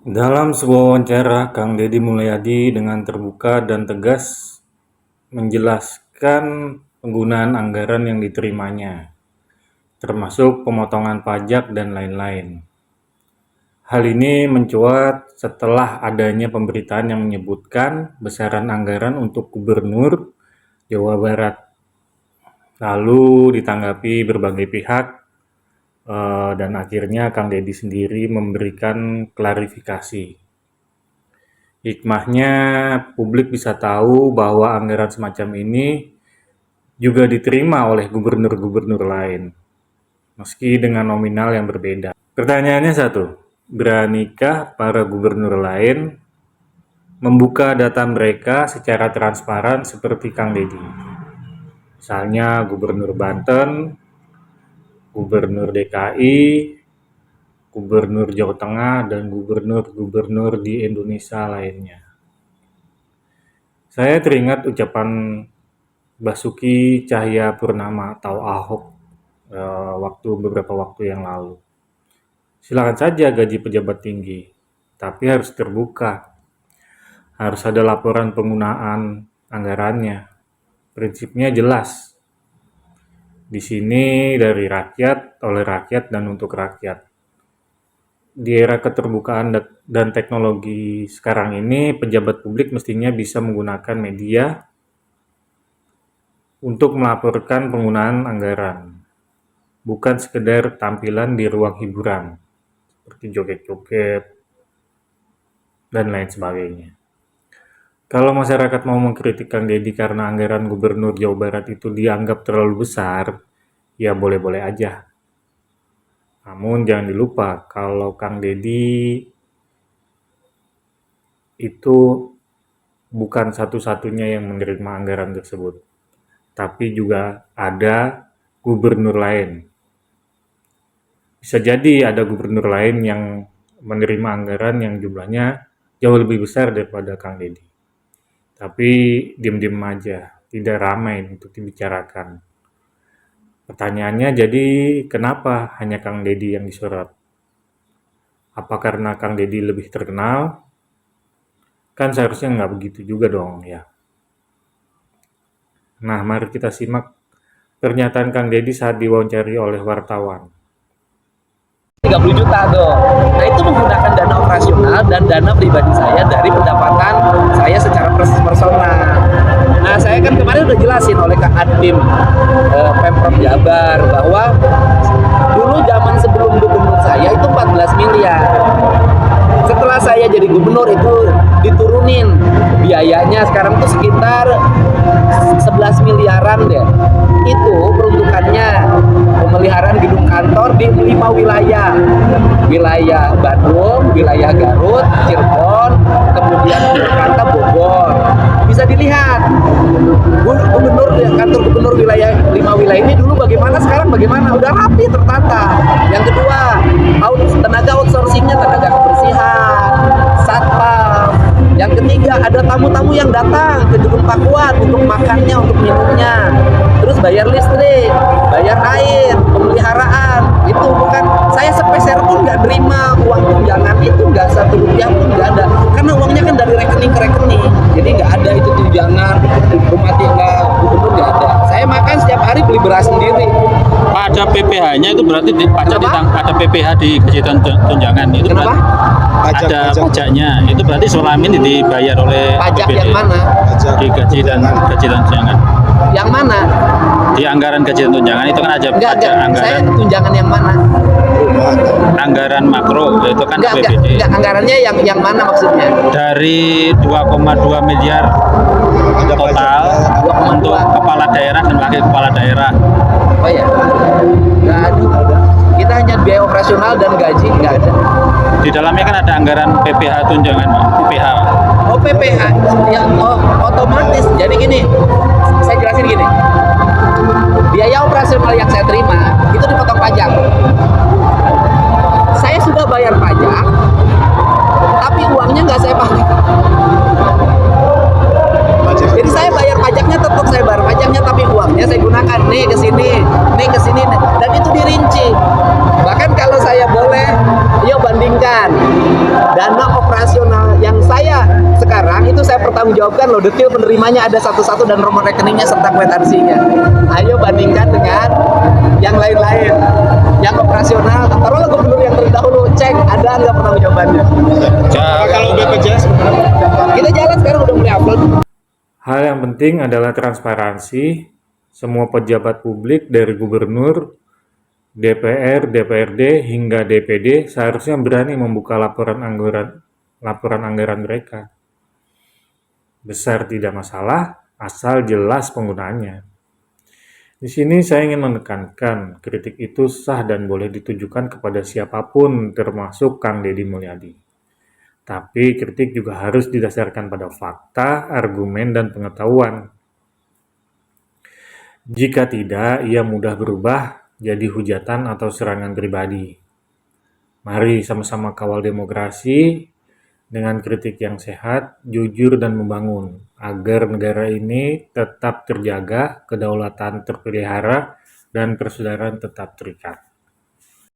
Dalam sebuah wawancara, Kang Deddy Mulyadi dengan terbuka dan tegas menjelaskan penggunaan anggaran yang diterimanya, termasuk pemotongan pajak dan lain-lain. Hal ini mencuat setelah adanya pemberitaan yang menyebutkan besaran anggaran untuk Gubernur Jawa Barat. Lalu ditanggapi berbagai pihak dan akhirnya Kang Deddy sendiri memberikan klarifikasi. Hikmahnya, publik bisa tahu bahwa anggaran semacam ini juga diterima oleh gubernur-gubernur lain, meski dengan nominal yang berbeda. Pertanyaannya satu, beranikah para gubernur lain membuka data mereka secara transparan seperti Kang Deddy? Misalnya Gubernur Banten, Gubernur DKI, Gubernur Jawa Tengah, dan gubernur-gubernur di Indonesia lainnya. Saya teringat ucapan Basuki Cahayapurnama atau Ahok beberapa waktu yang lalu. Silakan saja gaji pejabat tinggi, tapi harus terbuka. Harus ada laporan penggunaan anggarannya. Prinsipnya jelas. Di sini dari rakyat, oleh rakyat, dan untuk rakyat. Di era keterbukaan dan teknologi sekarang ini, pejabat publik mestinya bisa menggunakan media untuk melaporkan penggunaan anggaran, bukan sekedar tampilan di ruang hiburan, seperti joget-joget, dan lain sebagainya. Kalau masyarakat mau mengkritik Kang Deddy karena anggaran Gubernur Jawa Barat itu dianggap terlalu besar, ya boleh-boleh aja. Namun jangan dilupa, kalau Kang Deddy itu bukan satu-satunya yang menerima anggaran tersebut, tapi juga ada gubernur lain. Bisa jadi ada gubernur lain yang menerima anggaran yang jumlahnya jauh lebih besar daripada Kang Deddy. Tapi diam-diam aja, tidak ramai untuk dibicarakan. Pertanyaannya jadi kenapa hanya Kang Deddy yang disorot? Apa karena Kang Deddy lebih terkenal? Kan seharusnya nggak begitu juga dong ya. Nah, mari kita simak pernyataan Kang Deddy saat diwawancari oleh wartawan. 30 juta tuh. Nah itu menggunakan dana operasional dan dana pribadi saya dari pendapatan saya secara personal. Nah saya kan kemarin udah jelasin oleh Kak Admin Pemprov Jabar bahwa dulu zaman sebelum gubernur saya itu 14 miliar. Setelah saya jadi gubernur itu diturunin biayanya sekarang tuh sekitar 11 miliaran deh. Itu peruntukannya pemeliharaan gedung kantor di 5 wilayah. Wilayah Bandung, wilayah Garut, Cirebon, kemudian Purwakarta, Bogor. Bisa dilihat kantor gubernur wilayah 5 wilayah ini dulu bagaimana, sekarang bagaimana, udah rapi tertata. Yang kedua, tenaga outsourcingnya tenaga kebersihan, satpam. Yang ketiga, ada tamu-tamu yang datang ke gedung Pakuan untuk makannya, untuk minumnya. Terus bayar listrik, bayar air, pemeliharaan. Itu bukan, saya sepeser pun nggak terima uang tunjangan itu, nggak satu rupiah pun nggak ada. Karena uangnya kan dari rekening ke rekening. Jadi nggak ada itu tunjangan, rumah tinggal, gubernur nggak ada. Saya makan setiap hari beli beras sendiri. Ada PPh-nya itu berarti pajak ada PPh di gaji tunjangan itu. Kenapa? Berarti ada pajaknya itu berarti selama ini dibayar oleh pajak APBD. Yang mana? Di gaji dan tunjangan. Yang mana? Di anggaran gaji dan tunjangan itu kan ada pajak anggaran. Saya tunjangan yang mana? Anggaran makro itu kan APBD. Enggak, anggarannya yang mana maksudnya? Dari 2,2 miliar total untuk kepala daerah dan wakil kepala daerah. Oh ya, nggak ada. Kita hanya biaya operasional dan gaji, nggak ada. Di dalamnya kan ada anggaran PPh tunjangan, Pak. PPh. Oh PPh, yang otomatis. Jadi gini, saya jelasin gini. Biaya operasional yang saya terima itu dipotong pajak. Saya sudah bayar pajak, tapi uangnya nggak saya pakai. Jadi saya bayar pajaknya, tetap saya bayar pajaknya, tapi uangnya saya gunakan nih ke sini, dan itu dirinci. Bahkan kalau saya boleh, yuk bandingkan dana operasional yang saya sekarang itu saya pertanggungjawabkan loh, detail penerimanya ada satu-satu dan nomor rekeningnya serta kwitansinya. Ayo bandingkan dengan yang lain-lain. Yang operasional, taruhlah gubernur yang terdahulu, cek ada nggak pertanggungjawabannya. Kalau BPJS Kita jalan sekarang udah mulai upload. Hal yang penting adalah transparansi. Semua pejabat publik dari gubernur, DPR, DPRD, hingga DPD seharusnya berani membuka laporan anggaran mereka. Besar tidak masalah, asal jelas penggunaannya. Di sini saya ingin menekankan, kritik itu sah dan boleh ditujukan kepada siapapun, termasuk Kang Deddy Mulyadi. Tapi kritik juga harus didasarkan pada fakta, argumen, dan pengetahuan. Jika tidak, ia mudah berubah jadi hujatan atau serangan pribadi. Mari sama-sama kawal demokrasi dengan kritik yang sehat, jujur, dan membangun, agar negara ini tetap terjaga, kedaulatan terpelihara, dan persaudaraan tetap terikat.